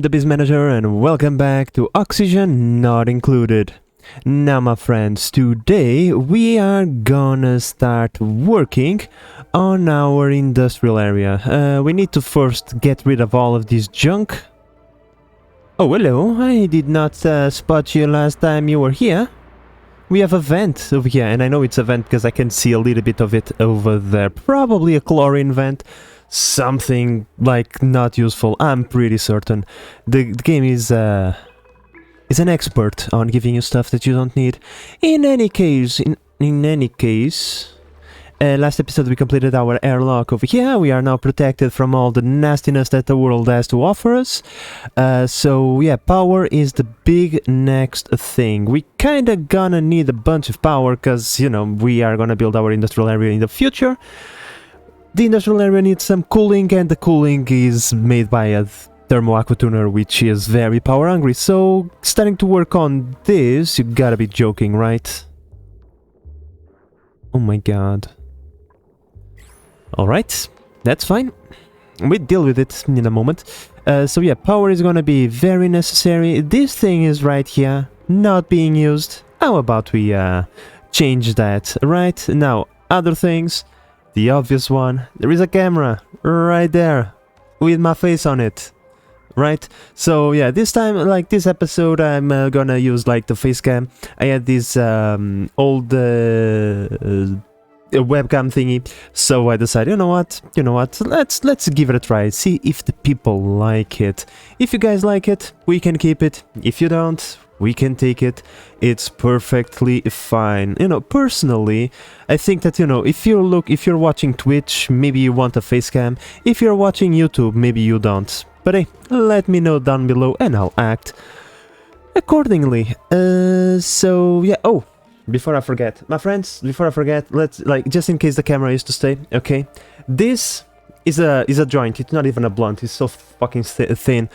the Biz Manager and welcome back to Oxygen Not Included. Now my friends, today we are gonna start working on our industrial area. We need to first get rid of all of this junk. Oh hello, I did not spot you last time you were here. We have a vent over here, and I know it's a vent because I can see a little bit of it over there. Probably a chlorine vent. Something like not useful, I'm pretty certain. The game is an expert on giving you stuff that you don't need. In any case, last episode we completed our airlock over here. We are now protected from all the nastiness that the world has to offer us. So yeah, power is the big next thing. We kinda gonna need a bunch of power because, you know, we are gonna build our industrial area in the future. The industrial area needs some cooling, and the cooling is made by a thermo aqua tuner, which is very power hungry. So starting to work on this, you gotta be joking, right? Oh my god. Alright, that's fine. We deal with it in a moment. So yeah, power is gonna be very necessary. This thing is right here, not being used. How about we change that? Right, now, other things. The obvious one, there is a camera right there with my face on it, right? So yeah, this time, like this episode, I'm gonna use like the face cam. I had this old webcam thingy, so I decided, you know what, let's give it a try, see if the people like it. If you guys like it, we can keep it. If you don't, we can take it. It's perfectly fine. You know, personally, I think that, you know, if you're watching Twitch, maybe you want a face cam. If you're watching YouTube, maybe you don't. But hey, let me know down below and I'll act accordingly. So yeah, oh, before I forget, my friends, let's, like, just in case the camera is to stay, okay? This is a joint, it's not even a blunt, it's so fucking thin.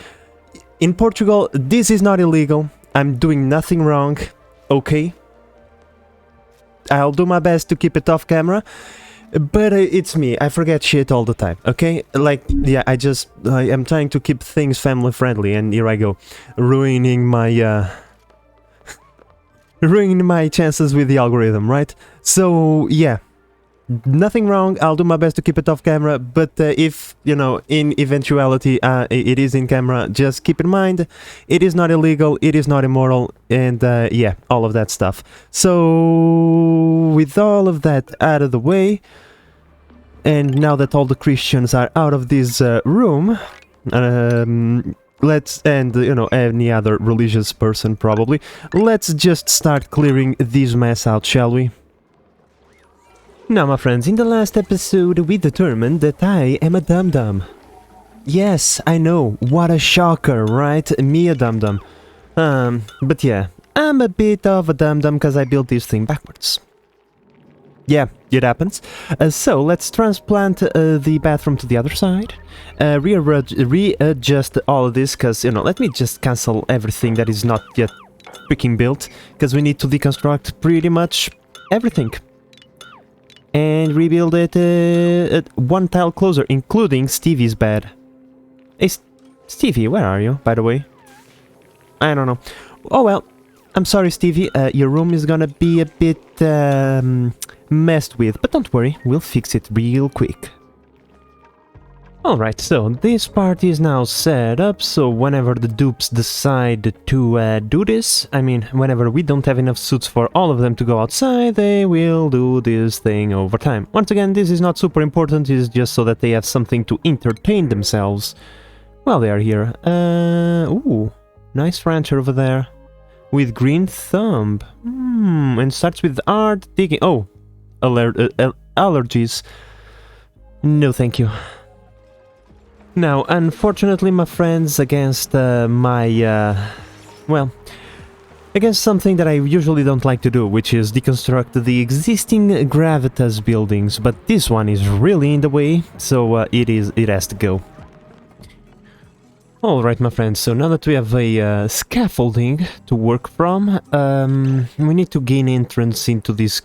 In Portugal, this is not illegal. I'm doing nothing wrong, okay? I'll do my best to keep it off camera, but it's me, I forget shit all the time, okay? Like, yeah, I am trying to keep things family friendly, and here I go, ruining my chances with the algorithm, right? So, yeah. Nothing wrong, I'll do my best to keep it off camera, but if, you know, in eventuality it is in camera, just keep in mind, it is not illegal, it is not immoral, and yeah, all of that stuff. So, with all of that out of the way, and now that all the Christians are out of this room, let's, and, you know, any other religious person probably, let's just start clearing this mess out, shall we? Now, my friends, in the last episode, we determined that I am a dum-dum. Yes, I know, what a shocker, right? Me a dum-dum. But yeah, I'm a bit of a dum-dum because I built this thing backwards. Yeah, it happens. So, let's transplant the bathroom to the other side. Readjust all of this, because, you know, let me just cancel everything that is not yet freaking built, because we need to deconstruct pretty much everything. And rebuild it one tile closer, including Stevie's bed. Hey, Stevie, where are you, by the way? I don't know. Oh well, I'm sorry, Stevie, your room is gonna be a bit messed with, but don't worry, we'll fix it real quick. Alright, so this part is now set up, so whenever the dupes decide to do this, I mean, whenever we don't have enough suits for all of them to go outside, they will do this thing over time. Once again, this is not super important, it's just so that they have something to entertain themselves while they are here. Ooh, nice rancher over there, with green thumb. And starts with art digging. Oh, allergies. No, thank you. Now, unfortunately, my friends, against well, against something that I usually don't like to do, which is deconstruct the existing gravitas buildings, but this one is really in the way, so it has to go. Alright, my friends, so now that we have a scaffolding to work from, we need to gain entrance into this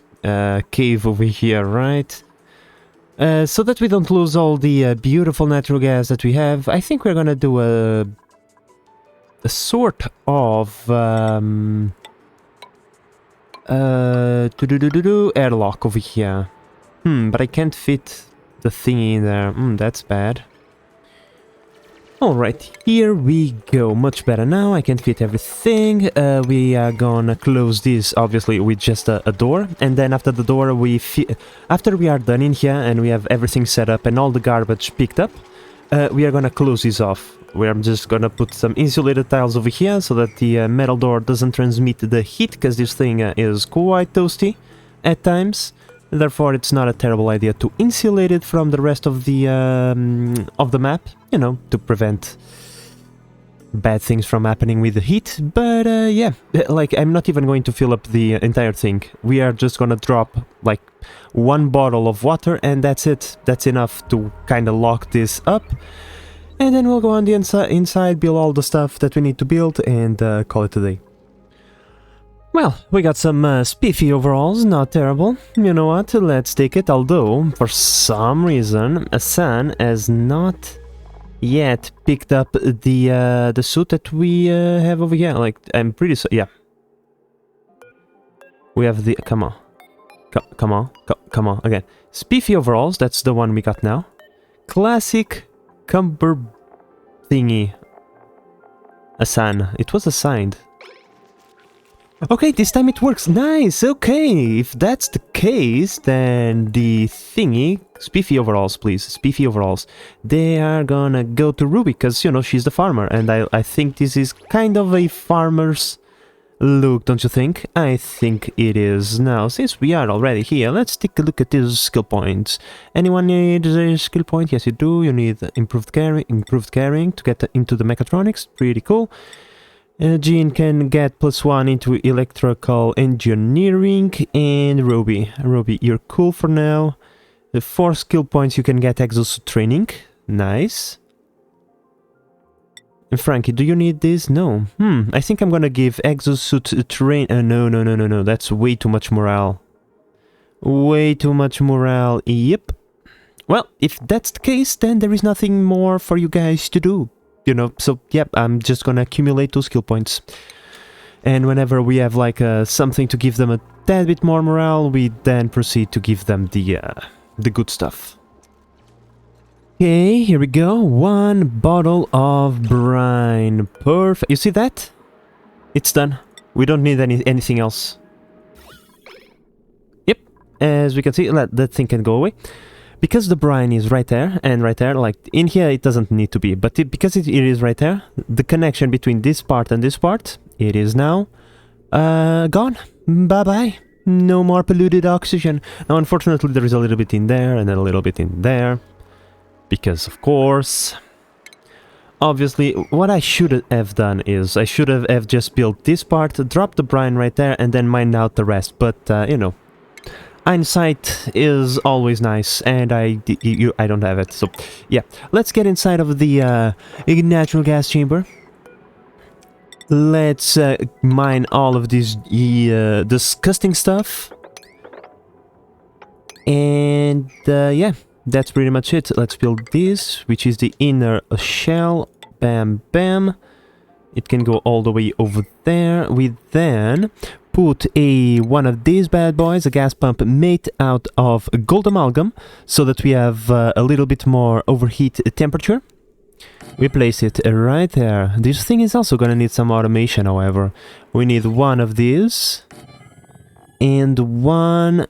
cave over here, right? So that we don't lose all the beautiful natural gas that we have, I think we're gonna do a a sort of airlock over here. But I can't fit the thingy in there. That's bad. Alright, here we go. Much better now. I can fit everything. We are gonna close this, obviously, with just a door. And then after the door, after we are done in here and we have everything set up and all the garbage picked up, we are gonna close this off. We're just gonna put some insulated tiles over here so that the metal door doesn't transmit the heat, because this thing is quite toasty at times. Therefore, it's not a terrible idea to insulate it from the rest of the map, you know, to prevent bad things from happening with the heat. But yeah, like, I'm not even going to fill up the entire thing. We are just gonna drop like one bottle of water, and that's it. That's enough to kind of lock this up. And then we'll go on the inside, build all the stuff that we need to build, and call it a day. Well, we got some spiffy overalls, not terrible. You know what, let's take it, although, for some reason, Hassan has not yet picked up the suit that we have over here. Like, I'm pretty yeah. We have the... come on. Come on, again. Spiffy overalls, that's the one we got now. Classic cumber thingy. Hassan, it was assigned. Okay, this time it works. Nice, okay. If that's the case, then the thingy... Spiffy overalls, please. Spiffy overalls. They are gonna go to Ruby, because, you know, she's the farmer. And I think this is kind of a farmer's look, don't you think? I think it is. Now, since we are already here, let's take a look at these skill points. Anyone need a skill point? Yes, you do. You need improved carrying to get into the mechatronics. Pretty cool. Jean can get +1 into electrical engineering, and Ruby, you're cool for now. The 4 skill points you can get exosuit training. Nice. And Frankie, do you need this? No. I think I'm gonna give exosuit train... no, that's way too much morale. Way too much morale, yep. Well, if that's the case, then there is nothing more for you guys to do. You know, so, yep, I'm just gonna accumulate those skill points. And whenever we have, like, something to give them a tad bit more morale, we then proceed to give them the good stuff. Okay, here we go. 1 bottle of brine. Perfect. You see that? It's done. We don't need anything else. Yep, as we can see, that thing can go away. Because the brine is right there, and right there, like, in here it doesn't need to be, but because it is right there, the connection between this part and this part, it is now gone. Bye-bye. No more polluted oxygen. Now, unfortunately, there is a little bit in there, and then a little bit in there. Because, of course... Obviously, what I should have done is, I should have just built this part, dropped the brine right there, and then mined out the rest, but, you know... Hindsight is always nice, and I don't have it, so yeah. Let's get inside of the natural gas chamber. Let's mine all of this disgusting stuff. And yeah, that's pretty much it. Let's build this, which is the inner shell. Bam, bam. It can go all the way over there. We then... put one of these bad boys, a gas pump made out of gold amalgam, so that we have a little bit more overheat temperature. We place it right there. This thing is also gonna need some automation, however. We need one of these, and one,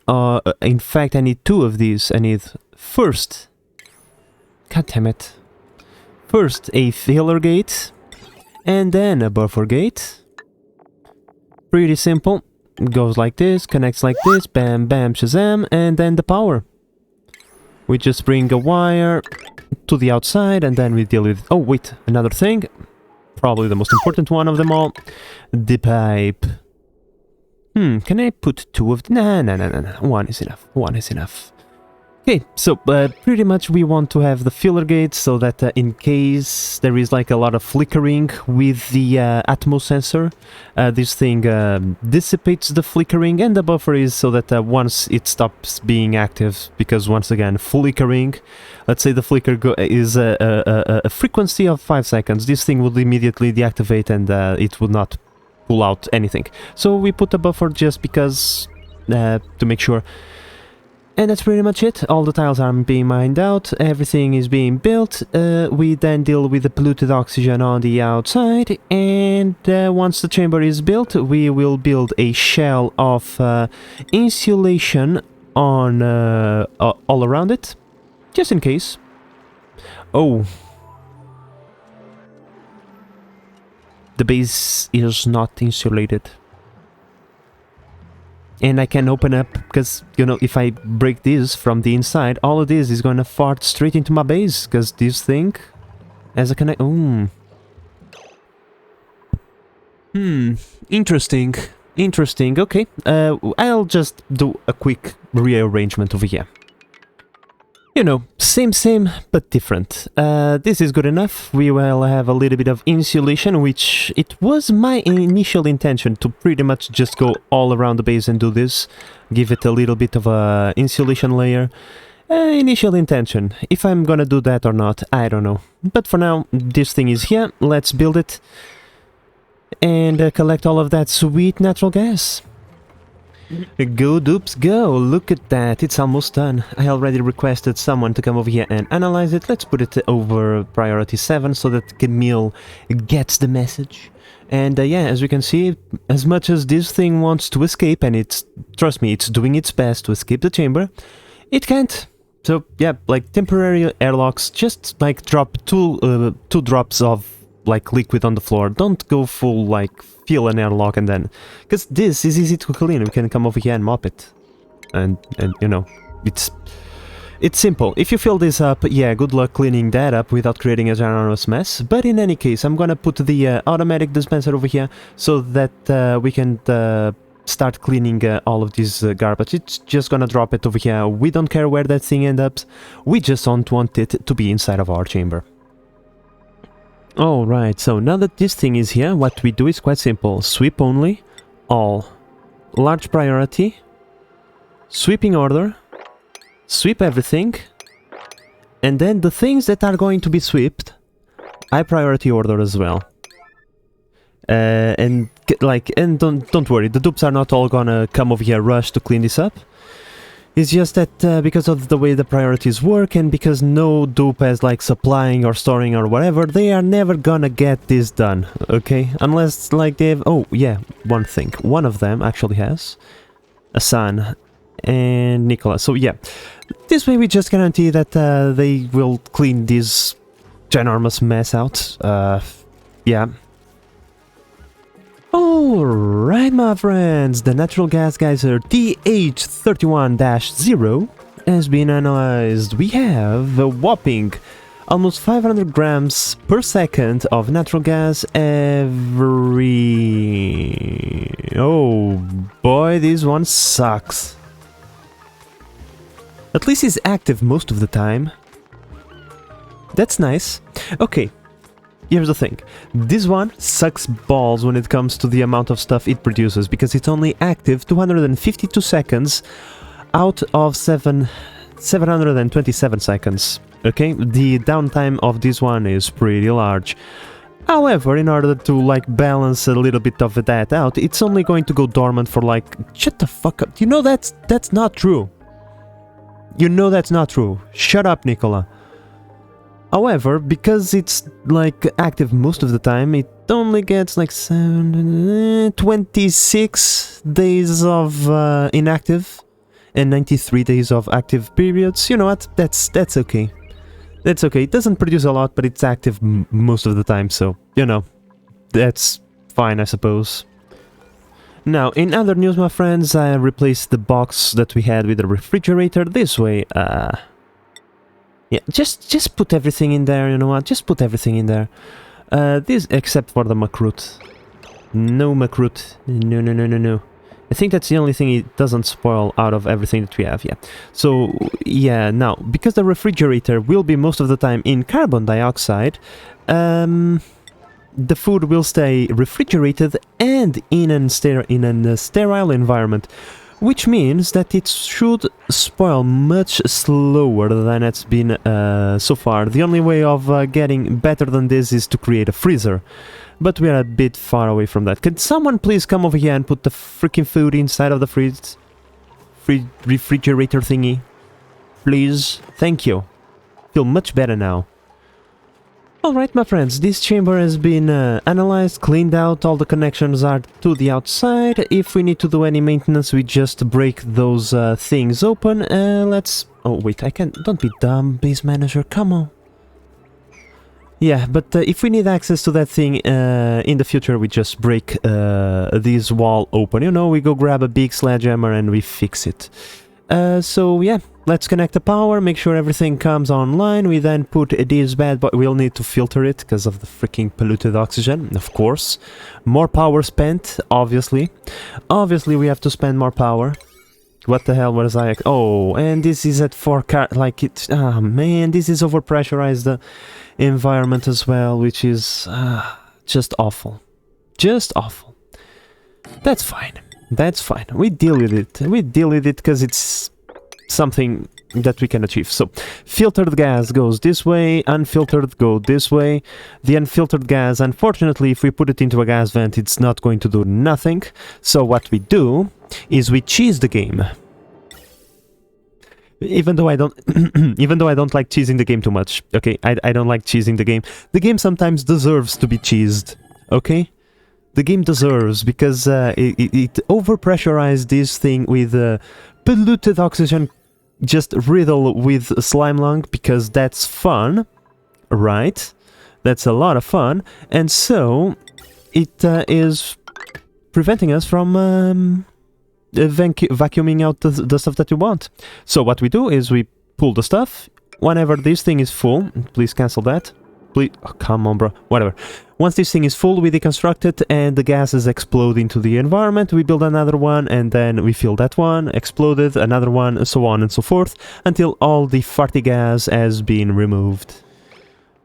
in fact I need 2 of these. I need first, god damn it, first a filler gate, and then a buffer gate. Pretty simple. It goes like this, connects like this, bam, bam, shazam, and then the power. We just bring a wire to the outside, and then we deal with... Oh, wait, another thing. Probably the most important one of them all. The pipe. Can I put 2 of... Nah. 1 is enough. 1 is enough. Okay, so pretty much we want to have the filler gate so that in case there is like a lot of flickering with the Atmos sensor, this thing dissipates the flickering, and the buffer is so that once it stops being active, because once again, flickering, let's say the flicker is a frequency of 5 seconds, this thing would immediately deactivate and it would not pull out anything. So we put a buffer just because, to make sure. And that's pretty much it. All the tiles are being mined out, everything is being built. We then deal with the polluted oxygen on the outside, and once the chamber is built, we will build a shell of insulation on all around it, just in case. Oh. The base is not insulated. And I can open up, because, you know, if I break this from the inside, all of this is going to fart straight into my base, because this thing has a connect... Interesting. Interesting, okay. I'll just do a quick rearrangement over here. You know, same, but different. This is good enough. We will have a little bit of insulation, which it was my initial intention to pretty much just go all around the base and do this. Give it a little bit of a insulation layer. Initial intention. If I'm gonna do that or not, I don't know. But for now, this thing is here. Let's build it. And collect all of that sweet natural gas. Go dupes go, look at that, it's almost done. I already requested someone to come over here and analyze it. Let's put it over priority 7 so that Camille gets the message. And yeah, as you can see, as much as this thing wants to escape, and it's, trust me, it's doing its best to escape the chamber, it can't. So yeah, like temporary airlocks, just like drop two drops of like liquid on the floor. Don't go full like fill an airlock and then, because this is easy to clean. We can come over here and mop it, and you know, it's simple. If you fill this up, yeah, good luck cleaning that up without creating a ginormous mess. But in any case, I'm gonna put the automatic dispenser over here so that we can start cleaning all of this garbage. It's just gonna drop it over here. We don't care where that thing ends up. We just don't want it to be inside of our chamber. Alright, so now that this thing is here, what we do is quite simple. Sweep only, all, large priority, sweeping order, sweep everything, and then the things that are going to be swept, high priority order as well. And don't worry, the dupes are not all gonna come over here rush to clean this up. It's just that because of the way the priorities work, and because no dupe has like supplying or storing or whatever, they are never gonna get this done, okay? Unless like they've... Oh, yeah, one thing. One of them actually has. Hassan and Nicola. So yeah, this way we just guarantee that they will clean this ginormous mess out. Yeah. Alright, my friends, the natural gas geyser TH31-0 has been analyzed. We have a whopping almost 500 grams per second of natural gas every... Oh boy, this one sucks. At least it's active most of the time. That's nice. Okay. Here's the thing, this one sucks balls when it comes to the amount of stuff it produces, because it's only active 252 seconds out of 727 seconds, okay? The downtime of this one is pretty large. However, in order to like balance a little bit of that out, it's only going to go dormant for like... Shut the fuck up, you know that's not true. You know that's not true. Shut up, Nicola. However, because it's like active most of the time, it only gets like 26 days of inactive and 93 days of active periods. You know what? That's okay. That's okay. It doesn't produce a lot, but it's active most of the time, so, you know, that's fine, I suppose. Now, in other news, my friends, I replaced the box that we had with the refrigerator this way. Yeah, just put everything in there, you know what? Just put everything in there. This, except for the macroot. No macroot. No. I think that's the only thing it doesn't spoil out of everything that we have, yeah. So, yeah, now, because the refrigerator will be most of the time in carbon dioxide, the food will stay refrigerated and in a sterile environment, which means that it should spoil much slower than it's been so far. The only way of getting better than this is to create a freezer. But we are a bit far away from that. Can someone please come over here and put the freaking food inside of the refrigerator thingy? Please? Thank you. Feel much better now. Alright, my friends, this chamber has been analyzed, cleaned out, all the connections are to the outside. If we need to do any maintenance, we just break those things open. Let's... Oh, wait, I can't... Don't be dumb, base manager, come on. Yeah, but if we need access to that thing in the future, we just break this wall open. You know, we go grab a big sledgehammer and we fix it. So yeah, let's connect the power, make sure everything comes online. We then put this bad, but we'll need to filter it because of the freaking polluted oxygen, of course. More power spent, obviously. Obviously, we have to spend more power. What the hell was I... Oh, and this is at 4 car... Like it... Ah, man, this is overpressurized the environment as well, which is just awful. Just awful. That's fine. That's fine. We deal with it. We deal with it because it's something that we can achieve. So, filtered gas goes this way, unfiltered go this way. The unfiltered gas, unfortunately, if we put it into a gas vent, it's not going to do nothing. So what we do is we cheese the game. Even though I don't even though I don't like cheesing the game too much. Okay, I don't like cheesing the game. The game sometimes deserves to be cheesed. Okay? The game deserves, because it overpressurized this thing with polluted oxygen just riddled with slime lung, because that's fun, right? That's a lot of fun, and so it is preventing us from vacuuming out the stuff that we want. So what we do is we pull the stuff. Whenever this thing is full, please cancel that. Please, oh, come on, bro. Whatever. Once this thing is full, we deconstruct it, and the gases explode into the environment. We build another one, and then we fill that one, exploded, another one, so on and so forth, until all the farty gas has been removed.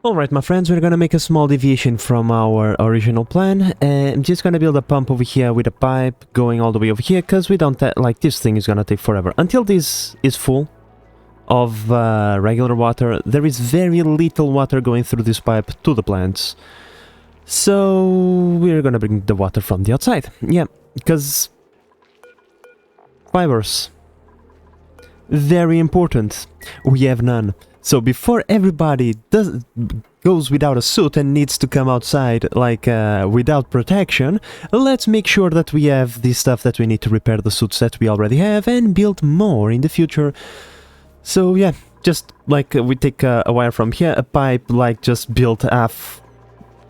Alright, my friends, we're gonna make a small deviation from our original plan. I'm just gonna build a pump over here with a pipe going all the way over here, because we don't... like, this thing is gonna take forever. Until this is full of regular water, there is very little water going through this pipe to the plants. So we're gonna bring the water from the outside. Yeah, because fibers, very important. We have none. So before everybody goes without a suit and needs to come outside like without protection, let's make sure that we have the stuff that we need to repair the suits that we already have and build more in the future. So yeah, just like we take a wire from here, a pipe like just built half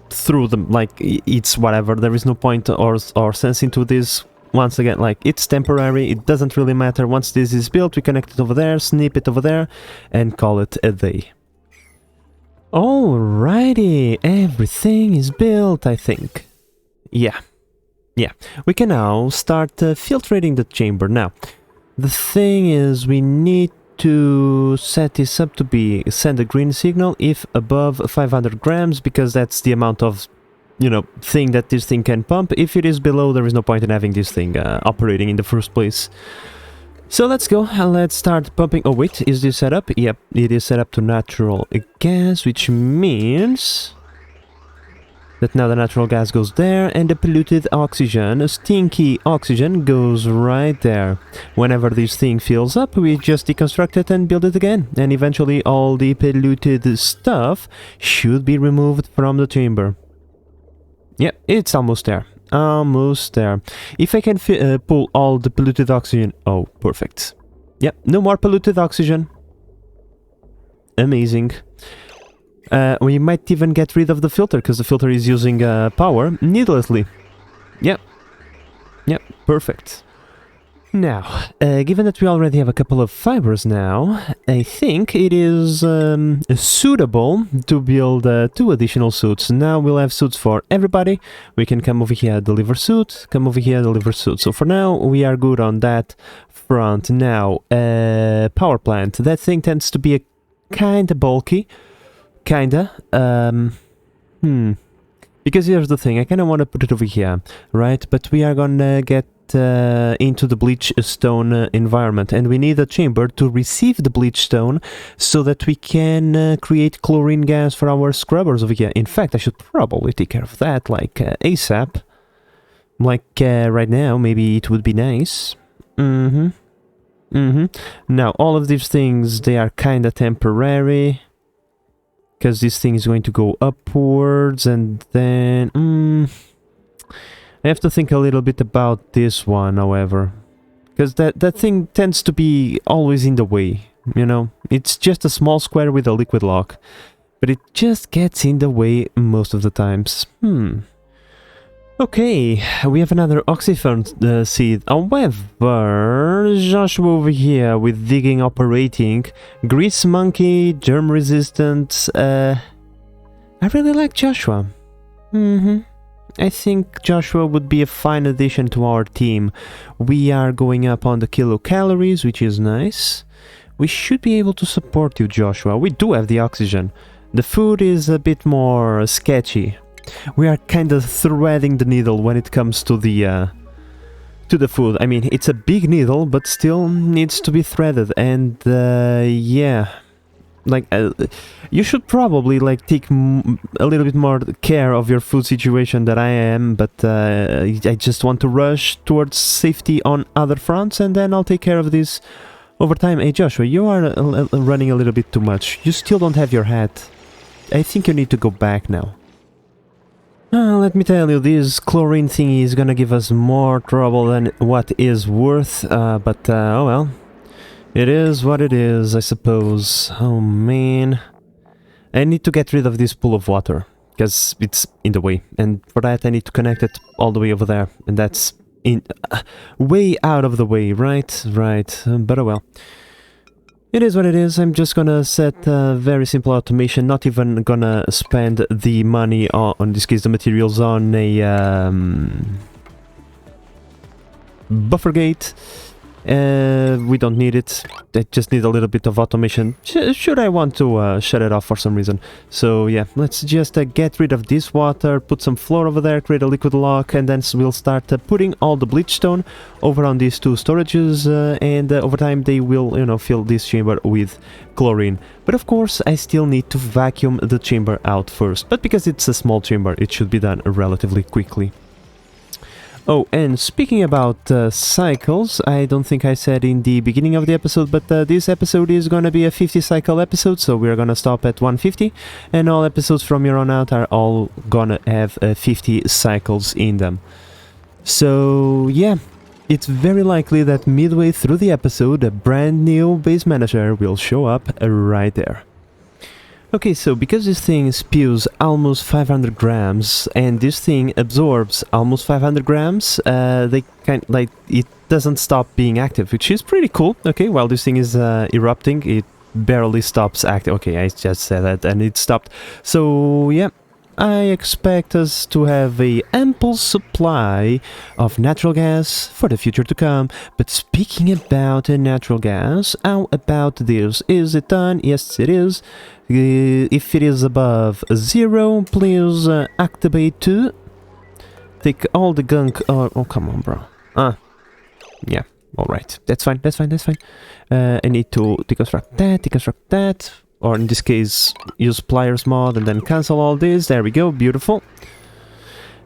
through them, like it's whatever, there is no point or sense into this. Once again, like, it's temporary, it doesn't really matter. Once this is built, we connect it over there, snip it over there, and call it a day. Alrighty, everything is built, I think. Yeah, we can now start filtrating the chamber. Now, the thing is, we need to set this up to send a green signal if above 500 grams, because that's the amount of, you know, thing that this thing can pump. If it is below, there is no point in having this thing operating in the first place. So let's go, let's start pumping. Oh wait, is this set up? Yep, it is set up to natural gas, which means that now the natural gas goes there, and the polluted oxygen, stinky oxygen, goes right there. Whenever this thing fills up, we just deconstruct it and build it again, and eventually all the polluted stuff should be removed from the chamber. Yeah, it's almost there. Almost there. If I can pull all the polluted oxygen... Oh, perfect. Yeah, no more polluted oxygen. Amazing. We might even get rid of the filter, because the filter is using power needlessly. Yeah. Yeah, perfect. Now, given that we already have a couple of fibers now, I think it is suitable to build 2 additional suits. Now we'll have suits for everybody. We can come over here, deliver suit, come over here, deliver suit. So for now, we are good on that front. Now, power plant. That thing tends to be a kinda bulky. Kinda. Because here's the thing, I kinda want to put it over here, right? But we are gonna get into the bleach stone environment, and we need a chamber to receive the bleach stone so that we can create chlorine gas for our scrubbers over here. In fact, I should probably take care of that, like ASAP. Like right now, maybe it would be nice. Now, all of these things, they are kinda temporary. Because this thing is going to go upwards, and then... I have to think a little bit about this one, however. Because that thing tends to be always in the way, you know? It's just a small square with a liquid lock. But it just gets in the way most of the times. Okay, we have another oxyfern seed. However, Joshua over here with digging operating, grease monkey, germ resistant. I really like Joshua. I think Joshua would be a fine addition to our team. We are going up on the kilocalories, which is nice. We should be able to support you, Joshua. We do have the oxygen. The food is a bit more sketchy. We are kind of threading the needle when it comes to the food. I mean, it's a big needle, but still needs to be threaded. And yeah, like you should probably like take a little bit more care of your food situation than I am. But I just want to rush towards safety on other fronts, and then I'll take care of this over time. Hey Joshua, you are running a little bit too much. You still don't have your hat. I think you need to go back now. Let me tell you, this chlorine thingy is gonna give us more trouble than what is worth, but oh well. It is what it is, I suppose. Oh man. I need to get rid of this pool of water, because it's in the way, and for that I need to connect it all the way over there, and that's in way out of the way, right? Right, but oh well. It is what it is. I'm just gonna set very simple automation, not even gonna spend the money on, in this case the materials, on a buffer gate. We don't need it. I just need a little bit of automation should I want to shut it off for some reason. So yeah, let's just get rid of this water, put some floor over there, create a liquid lock, and then we'll start putting all the bleach stone over on these 2 storages, and over time they will, you know, fill this chamber with chlorine. But of course I still need to vacuum the chamber out first, but because it's a small chamber it should be done relatively quickly. Oh, and speaking about cycles, I don't think I said in the beginning of the episode, but this episode is gonna be a 50 cycle episode, so we're gonna stop at 150, and all episodes from here on out are all gonna have 50 cycles in them. So yeah, it's very likely that midway through the episode a brand new base manager will show up right there. Okay, so because this thing spews almost 500 grams and this thing absorbs almost 500 grams, it doesn't stop being active, which is pretty cool. Okay, while this thing is erupting, it barely stops acting. Okay, I just said that and it stopped. So yeah, I expect us to have a ample supply of natural gas for the future to come. But speaking about natural gas, how about this? Is it done? Yes, it is. If it is above 0, please activate to take all the gunk. Oh, come on, bro. Yeah, alright. That's fine, that's fine, that's fine. I need to deconstruct that. Or in this case, use pliers mod and then cancel all this. There we go, beautiful.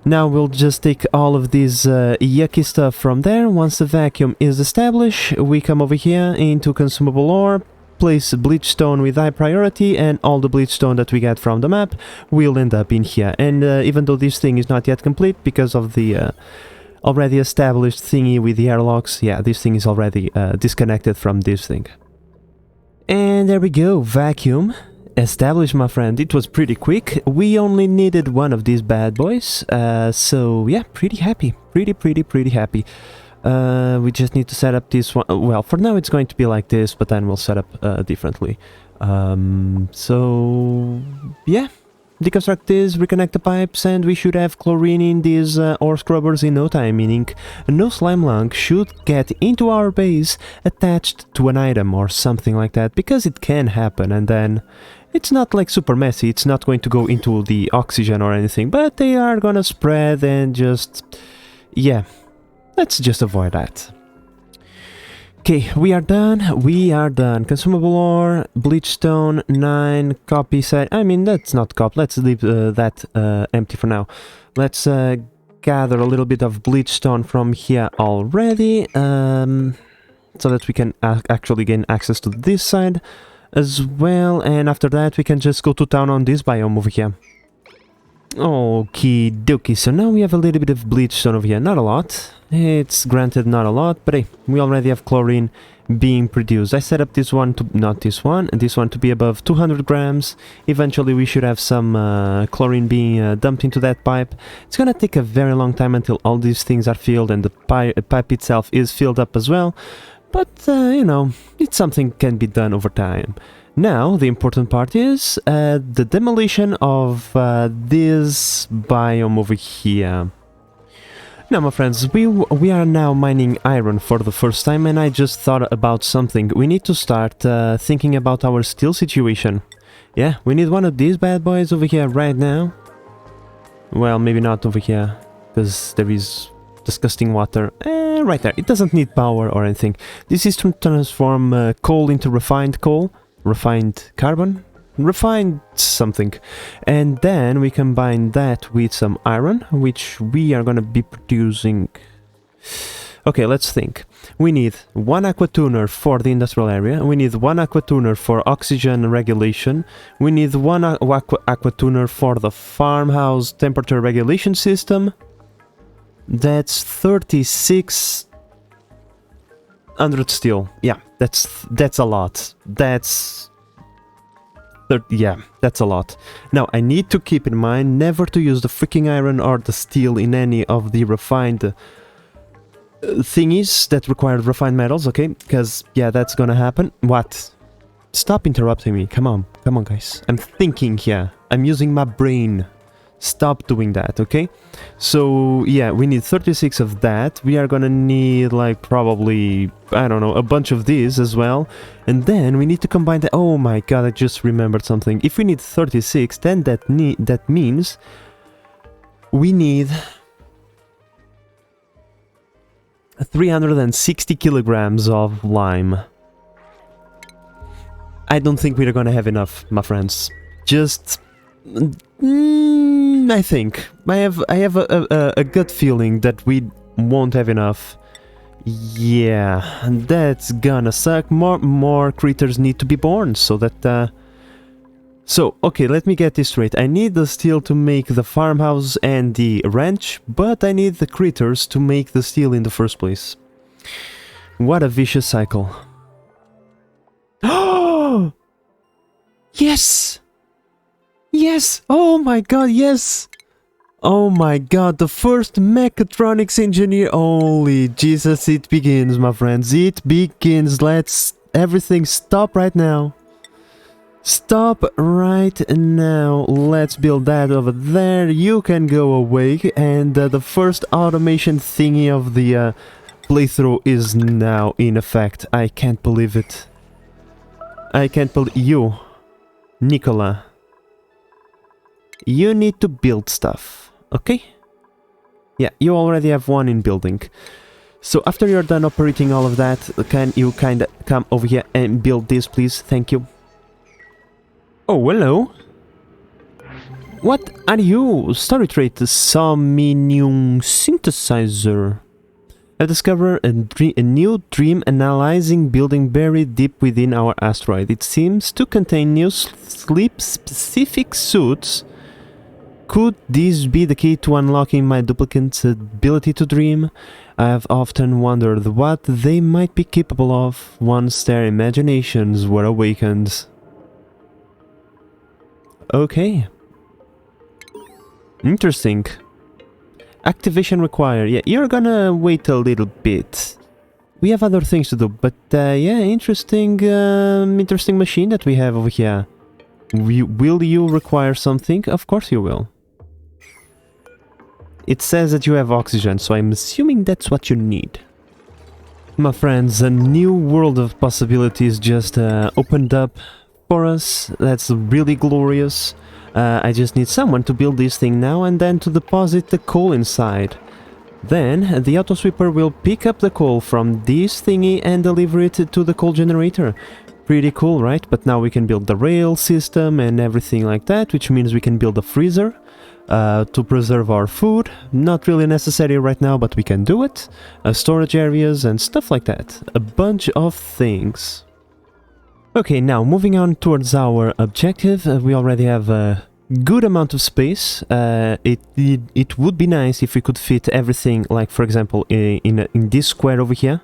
Now we'll just take all of this yucky stuff from there. Once the vacuum is established, we come over here into consumable ore, place bleach stone with high priority, and all the bleach stone that we get from the map will end up in here. And even though this thing is not yet complete because of the already established thingy with the airlocks, yeah, this thing is already disconnected from this thing. And there we go, vacuum established, my friend. It was pretty quick. We only needed one of these bad boys, so yeah, pretty happy, pretty happy. We just need to set up this one. Well, for now it's going to be like this, but then we'll set up differently. So yeah, deconstruct this, reconnect the pipes, and we should have chlorine in these ore scrubbers in no time, meaning no slime lung should get into our base attached to an item or something like that, because it can happen, and then it's not like super messy, it's not going to go into the oxygen or anything, but they are gonna spread and just... yeah, let's just avoid that. Okay, we are done. Consumable ore, bleach stone, 9, copy set. I mean, that's not copy. Let's leave that empty for now. Let's gather a little bit of bleach stone from here already, so that we can actually gain access to this side as well. And after that, we can just go to town on this biome over here. Okie dokie, so now we have a little bit of bleach stone over here. Not a lot. It's granted not a lot, but hey, we already have chlorine being produced. I set up this one to, not this one, and this one to be above 200 grams. Eventually we should have some chlorine being dumped into that pipe. It's gonna take a very long time until all these things are filled and the pipe itself is filled up as well. But, you know, it's something can be done over time. Now, the important part is the demolition of this biome over here. Now, my friends, we are now mining iron for the first time, and I just thought about something. We need to start thinking about our steel situation. Yeah, we need one of these bad boys over here right now. Well, maybe not over here, because there is disgusting water. Right there. It doesn't need power or anything. This is to transform coal into refined coal. Refined carbon, refined something, and then we combine that with some iron, which we are gonna be producing. Okay, let's think. We need one aqua tuner for the industrial area, we need one aqua tuner for oxygen regulation, we need one aqua tuner for the farmhouse temperature regulation system. That's 3600 steel. Yeah, that's a lot. Yeah, that's a lot. Now, I need to keep in mind never to use the freaking iron or the steel in any of the refined thingies that require refined metals, okay? Because, yeah, that's gonna happen. What? Stop interrupting me. Come on, guys. I'm thinking here. I'm using my brain. Stop doing that, okay? So, yeah, we need 36 of that. We are gonna need, like, probably, I don't know, a bunch of these as well. And then we need to combine the... Oh my god, I just remembered something. If we need 36, then that means we need 360 kilograms of lime. I don't think we're gonna have enough, my friends. Just... I think I have a gut feeling that we won't have enough. Yeah, that's gonna suck. More critters need to be born, so that so okay, let me get this straight. I need the steel to make the farmhouse and the ranch, but I need the critters to make the steel in the first place. What a vicious cycle. Oh yes. Yes! Oh my god, yes! Oh my god, the first mechatronics engineer! Holy Jesus, it begins, my friends. It begins. Let's... everything stop right now. Stop right now. Let's build that over there. You can go away. And the first automation thingy of the playthrough is now in effect. I can't believe it. I can't believe... You, Nicola. You need to build stuff, okay? Yeah, you already have one in building. So after you're done operating all of that, can you kinda come over here and build this, please? Thank you. Oh, hello. What are you? Story trait, Somnium synthesizer. I've discovered a new dream analyzing building buried deep within our asteroid. It seems to contain new sleep-specific suits. Could this be the key to unlocking my duplicate's ability to dream? I have often wondered what they might be capable of once their imaginations were awakened. Okay. Interesting. Activation required. Yeah, you're gonna wait a little bit. We have other things to do, but yeah, interesting machine that we have over here. Will you require something? Of course you will. It says that you have oxygen, so I'm assuming that's what you need. My friends, a new world of possibilities just opened up for us. That's really glorious. I just need someone to build this thing now and then to deposit the coal inside. Then the autosweeper will pick up the coal from this thingy and deliver it to the coal generator. Pretty cool, right? But now we can build the rail system and everything like that, which means we can build a freezer to preserve our food. Not really necessary right now, but we can do it. Storage areas and stuff like that. A bunch of things. Okay, now moving on towards our objective. We already have a good amount of space. It would be nice if we could fit everything, like for example in this square over here,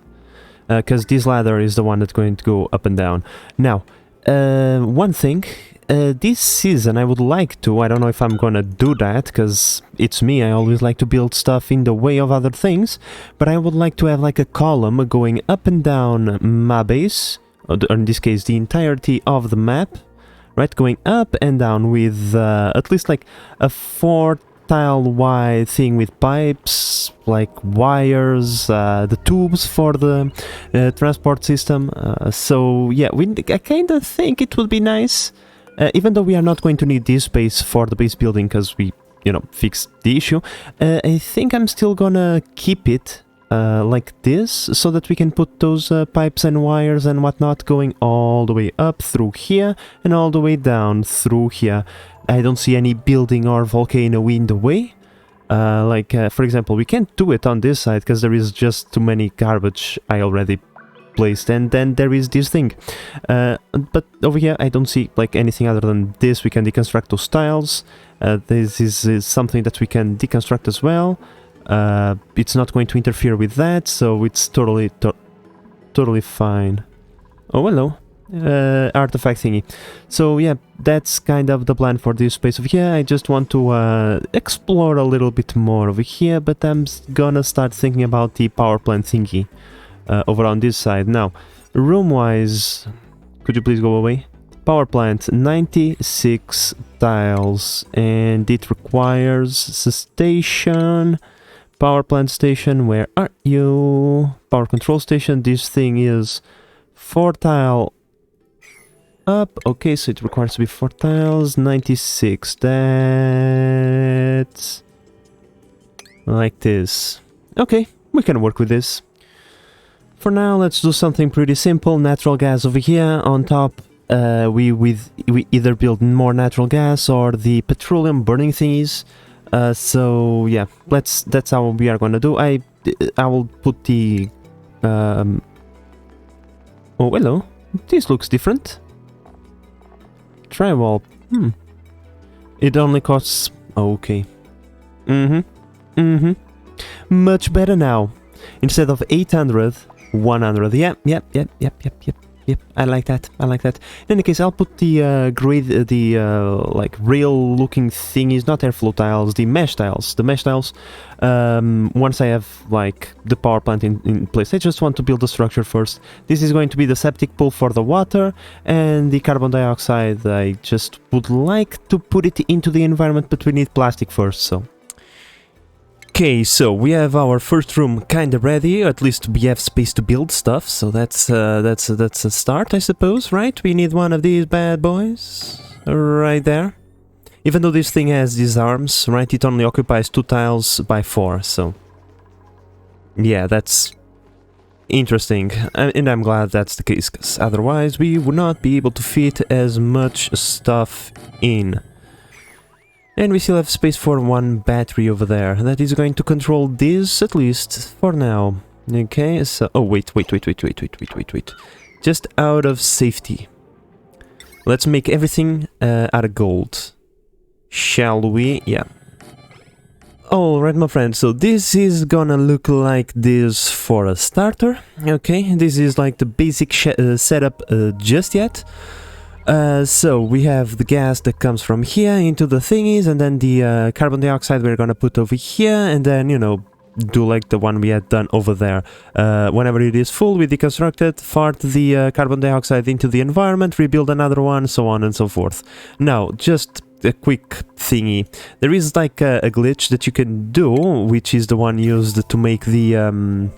because this ladder is the one that's going to go up and down. Now, one thing, this season I would like to, I don't know if I'm gonna do that, because it's me, I always like to build stuff in the way of other things, but I would like to have like a column going up and down my base, or in this case the entirety of the map, right, going up and down with at least like a 4-tile wide thing with pipes, like wires, the tubes for the transport system. So yeah, I kind of think it would be nice, even though we are not going to need this space for the base building because we, you know, fixed the issue. I think I'm still gonna keep it like this, so that we can put those pipes and wires and whatnot going all the way up through here and all the way down through here. I don't see any building or volcano in the way. For example, we can't do it on this side because there is just too many garbage I already placed, and then there is this thing. But over here I don't see like anything other than this. We can deconstruct those tiles. This is something that we can deconstruct as well. It's not going to interfere with that, so it's totally fine. Oh, hello. Artifact thingy. So yeah, that's kind of the plan for this space over here. I just want to explore a little bit more over here, but I'm gonna start thinking about the power plant thingy over on this side. Now, room-wise, could you please go away? Power plant, 96 tiles, and it requires a station. Power plant station, where are you? Power control station, this thing is 4 tile up. Okay, so it requires to be 4 tiles, 96. That's like this. Okay, we can work with this. For now, let's do something pretty simple. Natural gas over here. On top, we either build more natural gas or the petroleum burning thingies. So yeah, that's how we are gonna do. I will put the oh, hello, this looks different. Drywall. It only costs, okay. Much better now. Instead of 800, 100. Yep. I like that. In any case, I'll put the like rail looking thingies, not airflow tiles, the mesh tiles. Once I have like the power plant in place. I just want to build the structure first. This is going to be the septic pool for the water, and the carbon dioxide, I just would like to put it into the environment, but we need plastic first, so. Okay, so we have our first room kinda ready, or at least we have space to build stuff, so that's a start, I suppose, right? We need one of these bad boys right there. Even though this thing has these arms, right, it only occupies 2 tiles by 4, so yeah, that's interesting, and I'm glad that's the case, because otherwise we would not be able to fit as much stuff in. And we still have space for 1 battery over there. That is going to control this, at least, for now. Okay, so... Oh, wait. Just out of safety. Let's make everything out of gold. Shall we? Yeah. Alright, my friends, so this is gonna look like this for a starter. Okay, this is like the basic setup just yet. So we have the gas that comes from here into the thingies, and then the carbon dioxide we're gonna put over here, and then, you know, do like the one we had done over there. Whenever it is full, we deconstruct it, fart the carbon dioxide into the environment, rebuild another one, so on and so forth. Now, just a quick thingy. There is like a glitch that you can do, which is the one used to make the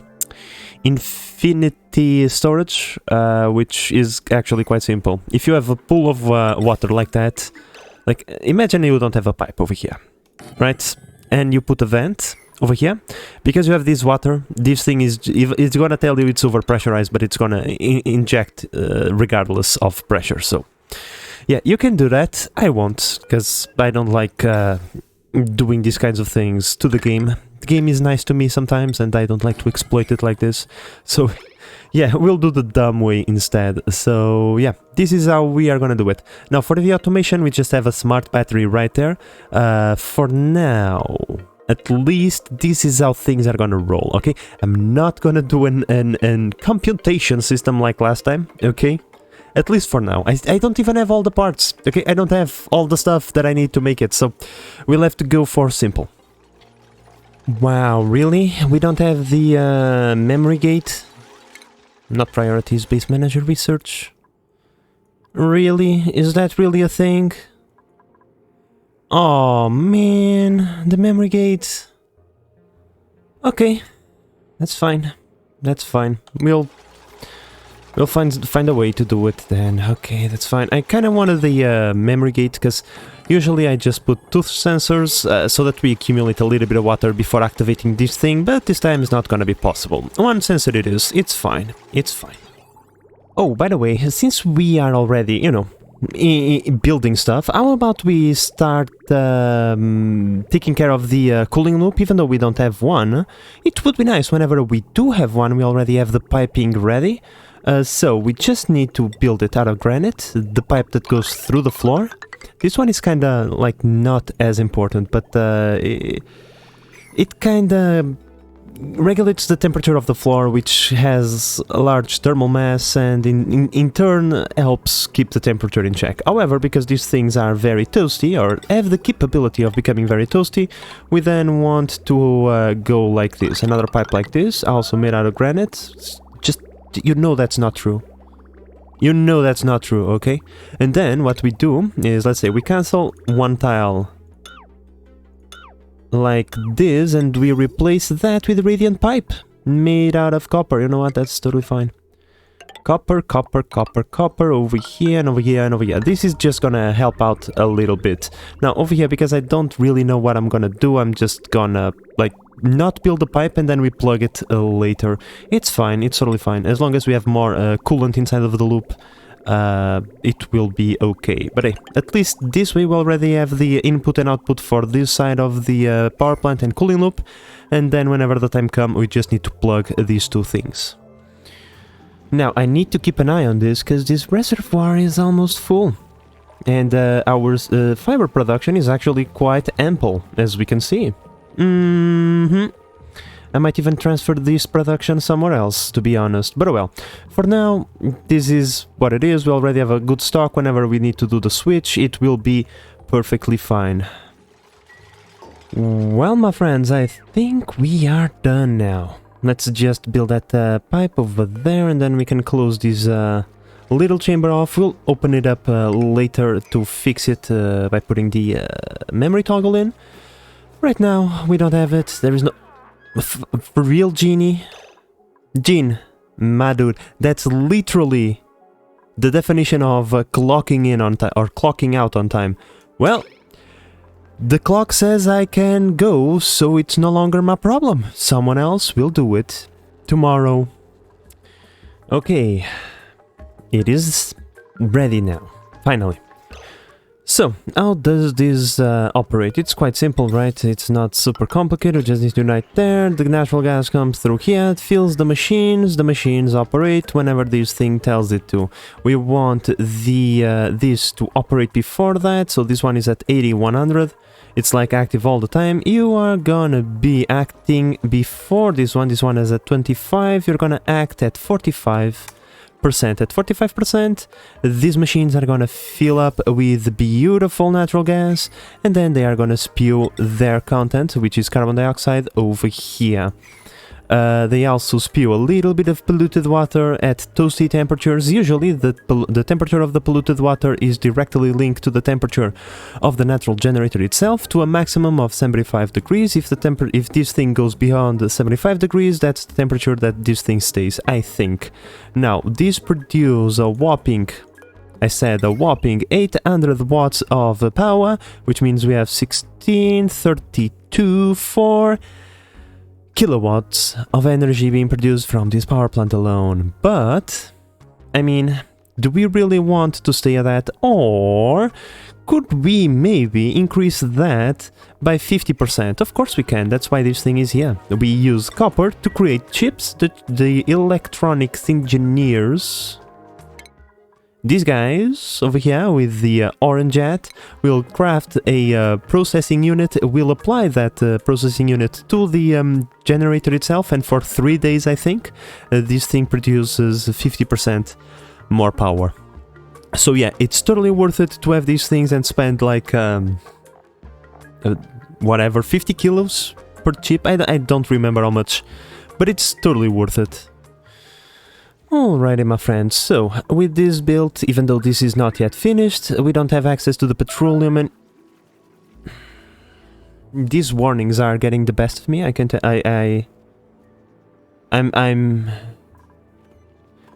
infinity storage, which is actually quite simple. If you have a pool of water like that, like imagine you don't have a pipe over here, right? And you put a vent over here, because you have this water, this thing is, it's gonna tell you it's overpressurized, but it's gonna inject regardless of pressure. So yeah, you can do that. I won't, because I don't like doing these kinds of things to the game. The game is nice to me sometimes, and I don't like to exploit it like this. So yeah, we'll do the dumb way instead. So yeah, this is how we are gonna do it. Now for the automation, we just have a smart battery right there. For now, at least this is how things are gonna roll, okay? I'm not gonna do an computation system like last time, okay? At least for now. I don't even have all the parts, okay? I don't have all the stuff that I need to make it, so we'll have to go for simple. Wow, really? We don't have the memory gate? Not priorities, base manager research? Really? Is that really a thing? Oh man, the memory gate. Okay, that's fine. That's fine. We'll find a way to do it then. Okay, that's fine. I kind of wanted the memory gate because usually I just put tooth sensors so that we accumulate a little bit of water before activating this thing, but this time it's not gonna be possible. One sensor it is. It's fine. It's fine. Oh, by the way, since we are already, you know, building stuff, how about we start taking care of the cooling loop, even though we don't have one? It would be nice whenever we do have one, we already have the piping ready. So we just need to build it out of granite, the pipe that goes through the floor. This one is kinda like not as important, but it kinda regulates the temperature of the floor, which has a large thermal mass, and in turn helps keep the temperature in check. However, because these things are very toasty, or have the capability of becoming very toasty, we then want to go like this. Another pipe like this, also made out of granite. Just, you know that's not true. You know that's not true, okay? And then what we do is, let's say we cancel one tile like this, and we replace that with radiant pipe made out of copper. You know what? That's totally fine. Copper, copper, copper, copper, over here and over here and over here. This is just gonna help out a little bit. Now over here, because I don't really know what I'm gonna do, I'm just gonna like not build the pipe and then we plug it later. It's fine, it's totally fine. As long as we have more coolant inside of the loop, it will be okay. But hey, at least this way we already have the input and output for this side of the power plant and cooling loop, and then whenever the time comes, we just need to plug these two things. Now I need to keep an eye on this because this reservoir is almost full, and our fiber production is actually quite ample, as we can see. I might even transfer this production somewhere else, to be honest. But well, for now, this is what it is. We already have a good stock. Whenever we need to do the switch, it will be perfectly fine. Well, my friends, I think we are done now. Let's just build that pipe over there, and then we can close this little chamber off. We'll open it up later to fix it by putting the memory toggle in. Right now, we don't have it. There is no... For real, Genie? Gene, my dude, that's literally the definition of clocking in on time or clocking out on time. Well, the clock says I can go, so it's no longer my problem. Someone else will do it tomorrow. Okay, it is ready now, finally. So, how does this operate? It's quite simple, right? It's not super complicated, just need to right there, the natural gas comes through here, it fills the machines operate whenever this thing tells it to. We want the this to operate before that, so this one is at 80, 100, it's like active all the time. You are gonna be acting before this one is at 25, you're gonna act at 45, at 45%, these machines are gonna fill up with beautiful natural gas, and then they are gonna spew their content, which is carbon dioxide, over here. They also spew a little bit of polluted water at toasty temperatures. Usually the temperature of the polluted water is directly linked to the temperature of the natural generator itself, to a maximum of 75 degrees. If this thing goes beyond 75 degrees, that's the temperature that this thing stays, I think. Now, these produce a whopping, I said a whopping 800 watts of power, which means we have 1632 for kilowatts of energy being produced from this power plant alone. But, I mean, do we really want to stay at that? Or could we maybe increase that by 50%? Of course we can, that's why this thing is here. We use copper to create chips. The electronics engineers, these guys over here with the orange hat, will craft a processing unit. We'll apply that processing unit to the generator itself, and for 3 days, I think, this thing produces 50% more power. So yeah, it's totally worth it to have these things and spend like, whatever, 50 kilos per chip? I don't remember how much, but it's totally worth it. Alrighty, my friends, so with this build, even though this is not yet finished, we don't have access to the petroleum, and these warnings are getting the best of me. I can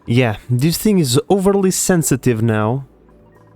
yeah, this thing is overly sensitive now,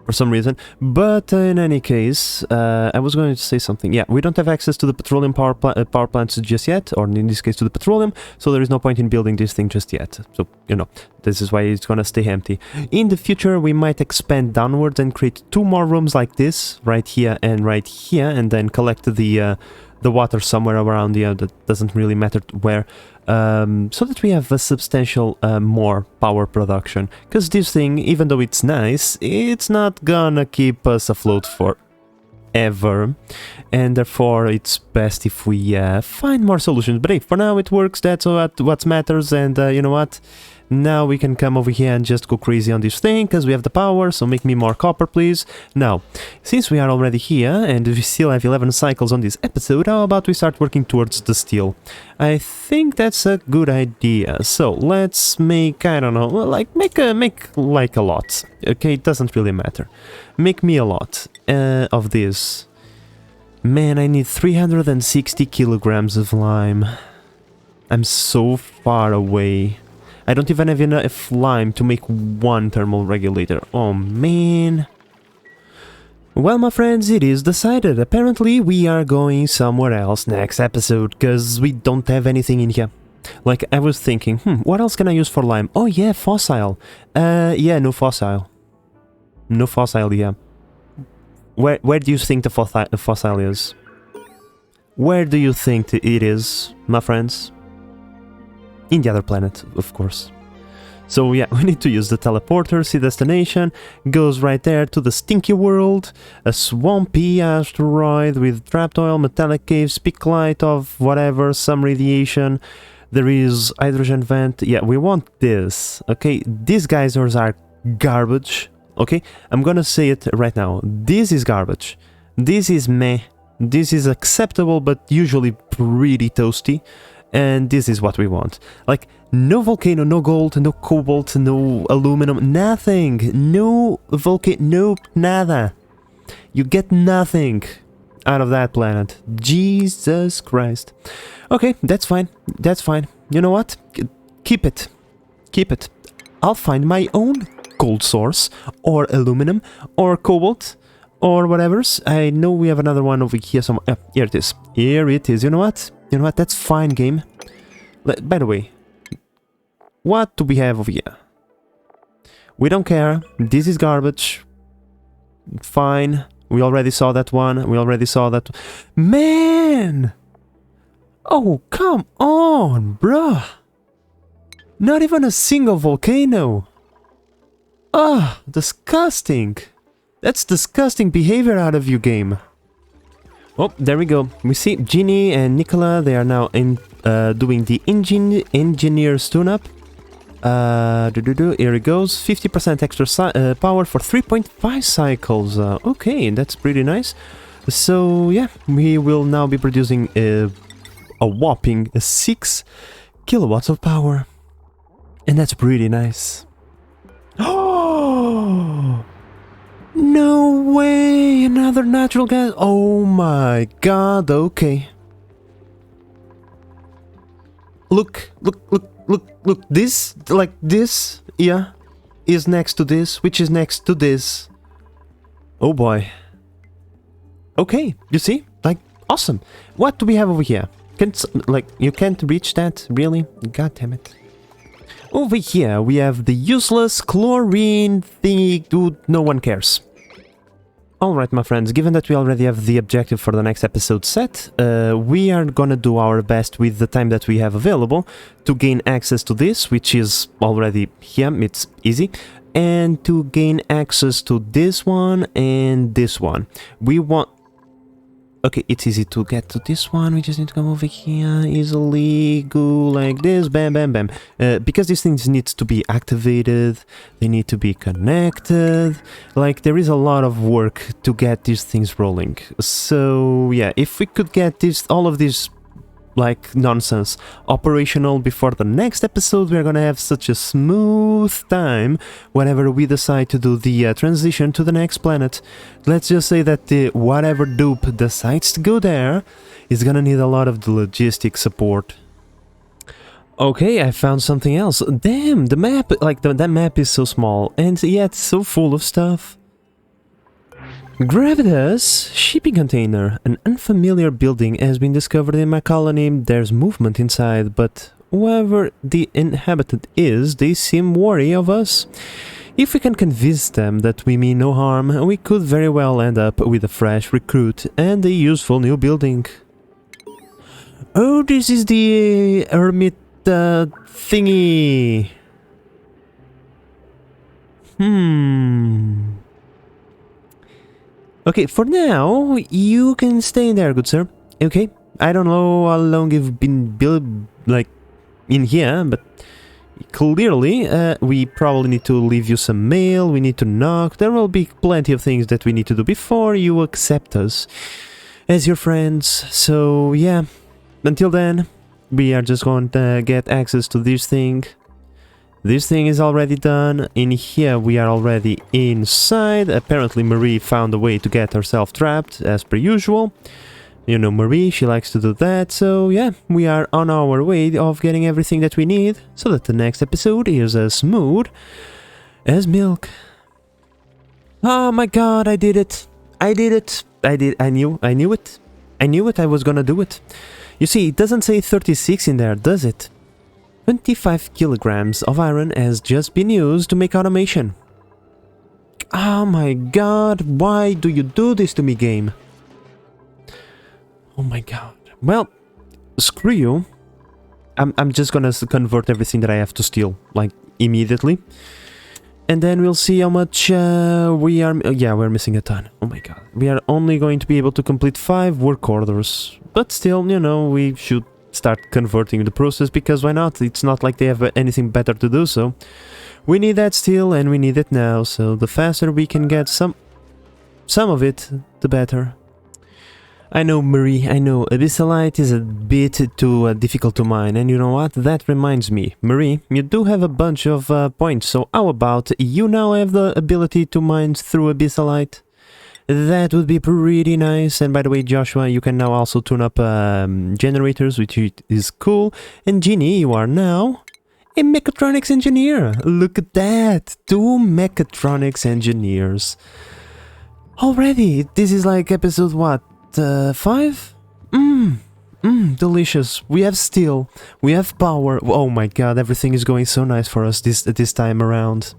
for some reason, but in any case, I was going to say something. Yeah, we don't have access to the petroleum power plants just yet, or in this case to the petroleum, so there is no point in building this thing just yet. So, you know, this is why it's gonna stay empty. In the future, we might expand downwards and create 2 more rooms like this, right here, and then collect the water somewhere around here, that doesn't really matter where, so that we have a substantial more power production. Because this thing, even though it's nice, it's not gonna keep us afloat forever, and therefore it's best if we find more solutions. But hey, for now it works, that's what matters, and you know what? Now we can come over here and just go crazy on this thing, because we have the power, so make me more copper, please. Now, since we are already here, and we still have 11 cycles on this episode, how about we start working towards the steel? I think that's a good idea. So, let's make, I don't know, like, make like a lot. Okay, it doesn't really matter. Make me a lot of this. Man, I need 360 kilograms of lime. I'm so far away. I don't even have enough lime to make 1 thermal regulator. Oh, man. Well, my friends, it is decided. Apparently, we are going somewhere else next episode, because we don't have anything in here. Like, I was thinking, what else can I use for lime? Oh, yeah, fossil. Yeah, no fossil. No fossil, yeah. Where do you think the fossil is? Where do you think it is, my friends? In the other planet, of course. So yeah, we need to use the teleporter. See destination, goes right there to the stinky world, a swampy asteroid with trapped oil, metallic caves, peak light of whatever, some radiation. There is hydrogen vent. Yeah, we want this. Okay, these geysers are garbage. Okay, I'm gonna say it right now. This is garbage. This is meh. This is acceptable, but usually pretty toasty. And this is what we want. Like, no volcano, no gold, no cobalt, no aluminum, nothing. No volcano, no nada. You get nothing out of that planet. Jesus Christ. Okay, that's fine. That's fine. You know what? Keep it. Keep it. I'll find my own gold source, or aluminum, or cobalt, or whatever. I know we have another one over here somewhere. Here it is. Here it is. You know what? You know what? That's fine, game. By the way, what do we have over here? We don't care. This is garbage. Fine. We already saw that one. We already saw that. Man! Oh, come on, bruh. Not even a single volcano. Ah, disgusting. That's disgusting behavior out of you, game. Oh, there we go. We see Ginny and Nicola. They are now doing the engineer's tune-up. Here it goes. 50% extra power for 3.5 cycles. Okay, that's pretty nice. So yeah, we will now be producing a whopping 6 kilowatts of power. And that's pretty nice. Oh! No way! Another natural gas. Oh my god, okay. Look. This, like this, yeah, is next to this, which is next to this. Oh boy. Okay, you see? Like, awesome. What do we have over here? Like, you can't reach that, really? God damn it. Over here, we have the useless chlorine thingy, dude, no one cares. Alright, my friends, given that we already have the objective for the next episode set, we are gonna do our best with the time that we have available to gain access to this, which is already here, it's easy, and to gain access to this one and this one. We want... Okay, it's easy to get to this one, we just need to come over here, easily go like this, bam, bam, bam. Because these things need to be activated, they need to be connected, like there is a lot of work to get these things rolling. So yeah, if we could get all of these like nonsense operational before the next episode, we're gonna have such a smooth time whenever we decide to do the transition to the next planet. Let's just say that whatever dupe decides to go there is gonna need a lot of the logistic support. Okay, I found something else. Damn, the map, like that map is so small and yet so full of stuff. Gravitas shipping container. An unfamiliar building has been discovered in my colony. There's movement inside, but whoever the inhabitant is, they seem wary of us. If we can convince them that we mean no harm, we could very well end up with a fresh recruit and a useful new building. Oh, this is the hermit thingy. Okay, for now, you can stay in there, good sir. Okay, I don't know how long you've been built, like, in here, but clearly, we probably need to leave you some mail, we need to knock, there will be plenty of things that we need to do before you accept us as your friends. So, yeah, until then, we are just going to get access to this thing. This thing is already done. In here we are already inside. Apparently Marie found a way to get herself trapped, as per usual. You know Marie, she likes to do that. So yeah, we are on our way of getting everything that we need, so that the next episode is as smooth as milk. Oh my god, I did it. I did it. I knew it. I knew it, I was gonna do it. You see, it doesn't say 36 in there, does it? 25 kilograms of iron has just been used to make automation. Oh my god, why do you do this to me, game? Oh my god. Well, screw you. I'm just gonna convert everything that I have to steal, like, immediately. And then we'll see how much we are... yeah, we're missing a ton. Oh my god. We are only going to be able to complete 5 work orders. But still, you know, we should start converting the process, because why not? It's not like they have anything better to do, so we need that steel and we need it now, so the faster we can get some of it, the better. I know, Marie, I know, abyssalite is a bit too difficult to mine, and you know what? That reminds me, Marie, you do have a bunch of points, so how about you now have the ability to mine through abyssalite? That would be pretty nice. And by the way, Joshua, you can now also tune up generators, which is cool. And Ginny, you are now a mechatronics engineer. Look at that. 2 mechatronics engineers. Already, this is like episode what? 5? Delicious. We have steel. We have power. Oh my god, everything is going so nice for us this time around.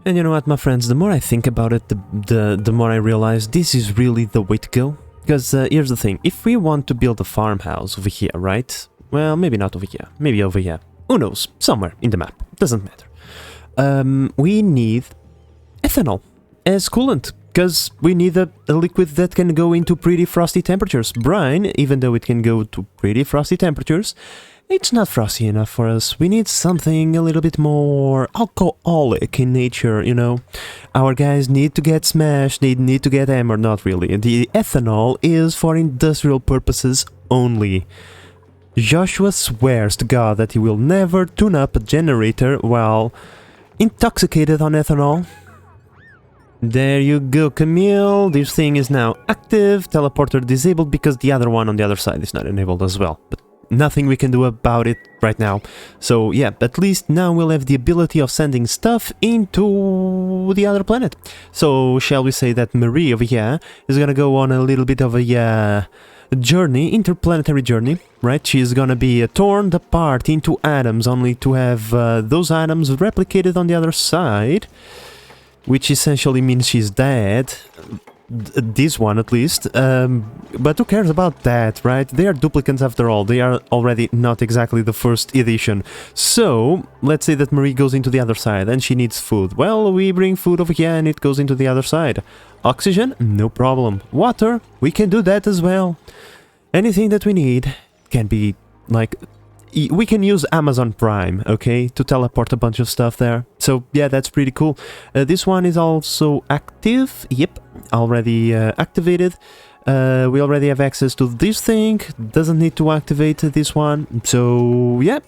And you know what, my friends, the more I think about it, the more I realize this is really the way to go. Because here's the thing, if we want to build a farmhouse over here, right? Well, maybe not over here, maybe over here. Who knows? Somewhere in the map. Doesn't matter. We need ethanol as coolant, because we need a liquid that can go into pretty frosty temperatures. Brine, even though it can go to pretty frosty temperatures, It's not frosty enough for us. We need something a little bit more alcoholic in nature, you know. Our guys need to get smashed, they need to get hammered, not really. The ethanol is for industrial purposes only. Joshua swears to God that he will never tune up a generator while intoxicated on ethanol. There you go, Camille. This thing is now active. Teleporter disabled because the other one on the other side is not enabled as well. But nothing we can do about it right now. So yeah, at least now we'll have the ability of sending stuff into the other planet. So shall we say that Marie over here is gonna go on a little bit of a journey, interplanetary journey, right? She's gonna be torn apart into atoms, only to have those atoms replicated on the other side, which essentially means she's dead. This one at least, but who cares about that, right? They are duplicates after all. They are already not exactly the first edition. So let's say that Marie goes into the other side and she needs food. Well, we bring food over here and it goes into the other side. Oxygen, no problem. Water, we can do that as well. Anything that we need can be like, we can use Amazon Prime, okay, to teleport a bunch of stuff there. So yeah, that's pretty cool. This one is also active. Yep, already activated. We already have access to this thing. Doesn't need to activate this one. So yeah,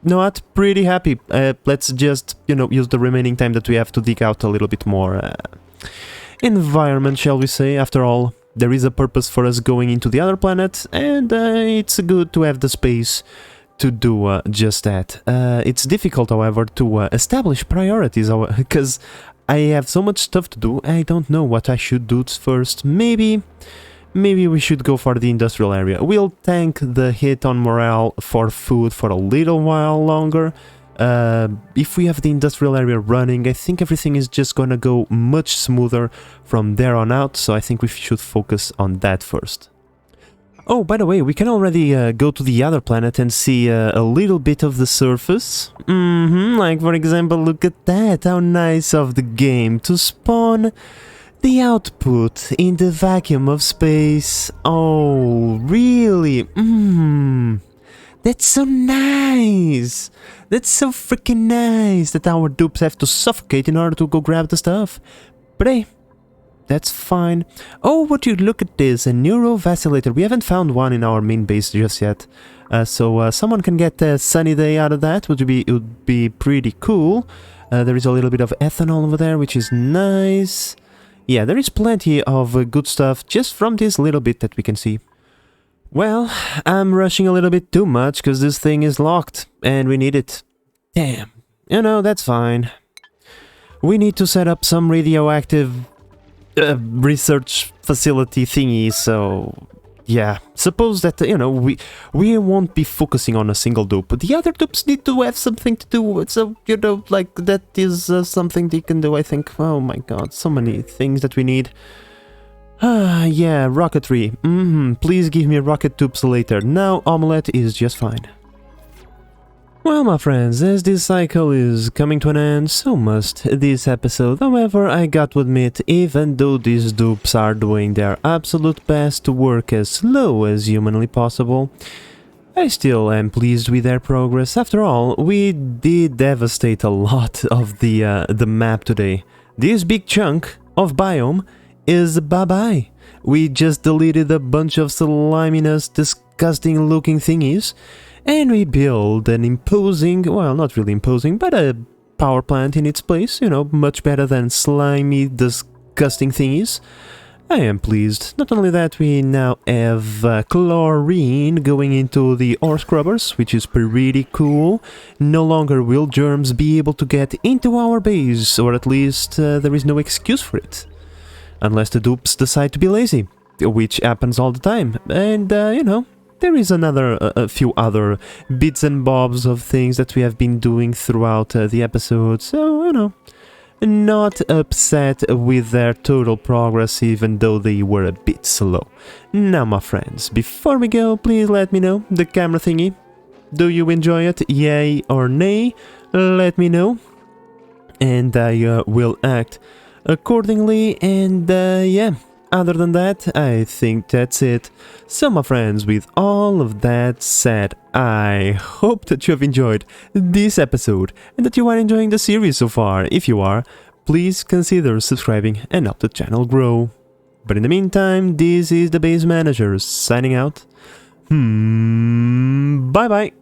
not pretty happy. Let's just, you know, use the remaining time that we have to dig out a little bit more environment, shall we say. After all, there is a purpose for us going into the other planet, and it's good to have the space to do just that. It's difficult, however, to establish priorities, because I have so much stuff to do, I don't know what I should do first. Maybe we should go for the industrial area. We'll tank the hit on morale for food for a little while longer. If we have the industrial area running, I think everything is just gonna go much smoother from there on out, so I think we should focus on that first. Oh, by the way, we can already go to the other planet and see a little bit of the surface. Like for example, look at that, how nice of the game to spawn the output in the vacuum of space. Oh, really? That's so nice! That's so freaking nice that our dupes have to suffocate in order to go grab the stuff. But hey, that's fine. Oh, would you look at this, a neurovacillator. We haven't found one in our main base just yet. So someone can get a sunny day out of that. It would be pretty cool. There is a little bit of ethanol over there, which is nice. Yeah, there is plenty of good stuff just from this little bit that we can see. Well, I'm rushing a little bit too much because this thing is locked and we need it. Damn. You know, that's fine. We need to set up some radioactive research facility thingy, so yeah. Suppose that, you know, we won't be focusing on a single dupe, but the other dupes need to have something to do, so, you know, like, that is something they can do, I think. Oh my god, so many things that we need. Yeah, rocketry. Please give me rocket tubes later. Now omelette is just fine. Well, my friends, as this cycle is coming to an end, so must this episode. However, I got to admit, even though these dupes are doing their absolute best to work as slow as humanly possible, I still am pleased with their progress. After all, we did devastate a lot of the map today. This big chunk of biome is bye-bye. We just deleted a bunch of sliminess, disgusting looking thingies, and we build an imposing, well, not really imposing, but a power plant in its place, you know, much better than slimy, disgusting thingies. I am pleased. Not only that, we now have chlorine going into the ore scrubbers, which is pretty cool. No longer will germs be able to get into our base, or at least there is no excuse for it. Unless the dupes decide to be lazy, which happens all the time. And, you know, there is a few other bits and bobs of things that we have been doing throughout the episode, so, you know, not upset with their total progress, even though they were a bit slow. Now, my friends, before we go, please let me know, the camera thingy, do you enjoy it, yay or nay? Let me know, and I will act accordingly, and yeah, other than that, I think that's it. So my friends, with all of that said, I hope that you have enjoyed this episode and that you are enjoying the series so far. If you are, please consider subscribing and help the channel grow. But in the meantime, this is the Base Manager signing out. Bye bye.